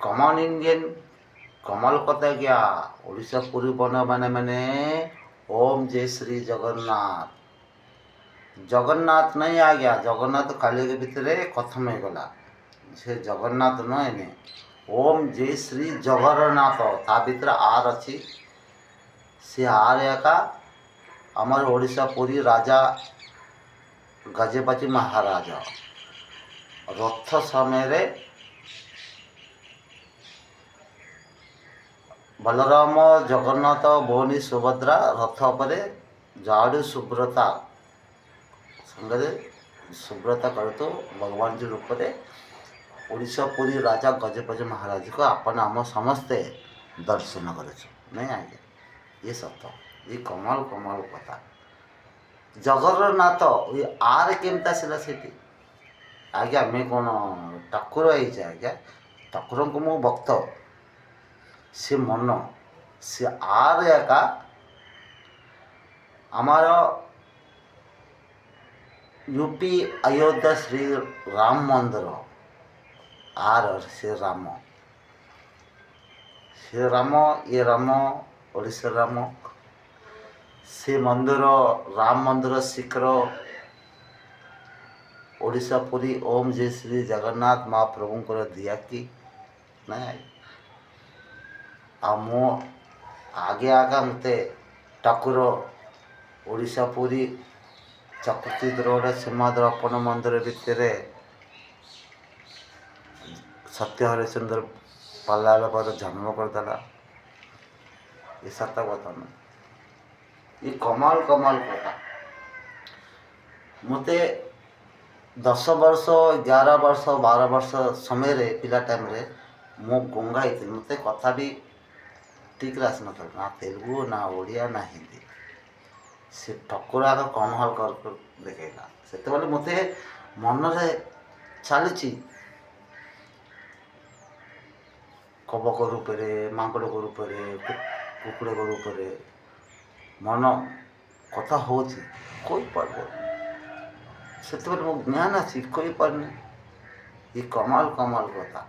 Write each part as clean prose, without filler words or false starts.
कमन Indian कमल कथा क्या ओडिशा पुरी बन मैंने ओम जय श्री जगन्नाथ जगन्नाथ नहीं आ गया जगन्नाथ काली के भितर खत्म हो गला से जगन्नाथ नुहे ओम जय श्री जगन्नाथ ता भीतर आर अच्छी से आर एका आमर ओडिशा पुरी राजा गजपति महाराजा रथ समय बलराम जगन्नाथ भौनी सुभद्रा रथ पर जाड़ू सुब्रता संगे सुब्रता करतो भगवान जी रूप में ओडिशा पुरी राजा गजपति महाराज को अपन आम समस्ते दर्शन कर नहीं आज्ञा ये सत ये कमाल कमाल कथा जगन्नाथ ये आर केमता सिला सेठी आज्ञा मैं कौन ठाकुर आई आज्ञा ठाकुर को मु भक्त से मन से आर एका आमार यूपी अयोध्या श्री राम मंदिर आर से राम ये राम ओडिशा राम से मंदिर राम मंदिर शिखर ओडिशा पुरी ओम जय श्री जगन्नाथ महाप्रभु को दिया कि नहीं आ मो आगे आगा मते ठाकुर ओडिशा पुरी चक्रती रोड सिंहाद्रपन मंदिर भितर सत्य हरिश्चंद्र पल्लाल पर जन्म करदेला ये सत कथा न ये कमाल कमाल कथा मते 10 वर्ष 11 वर्ष 12 वर्ष समय रे पिला टाइम रे मो गंगा मते कथा भी ठीक आस ना तेलुगु ना ओडिया ना हिंदी से ठाकुर आग कमहल कर देखा से मत मन चली कबक रूप मांकड़ रूप कुकुड़ रूप मन कथा हो कोई पार से मो ज्ञान अच्छी कोई पारनी ये कमाल कमाल कथा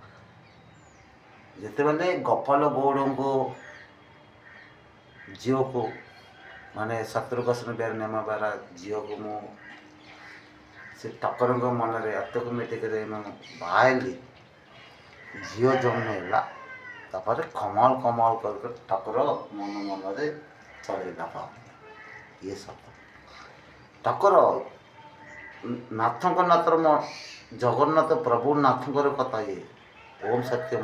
जिते गोपाल गौड़ को झील को माने शत्रुघ्न बेर नेमा बारा झील को मु से ठाकुर मन में एतक मेटिक बाहली झील जन्म है कमाल कमाल कर ठाकुर मन मन चलना पा ये सब ठाकुर नाथ नाथ जगन्नाथ प्रभु नाथ कथा ये ओम सत्य।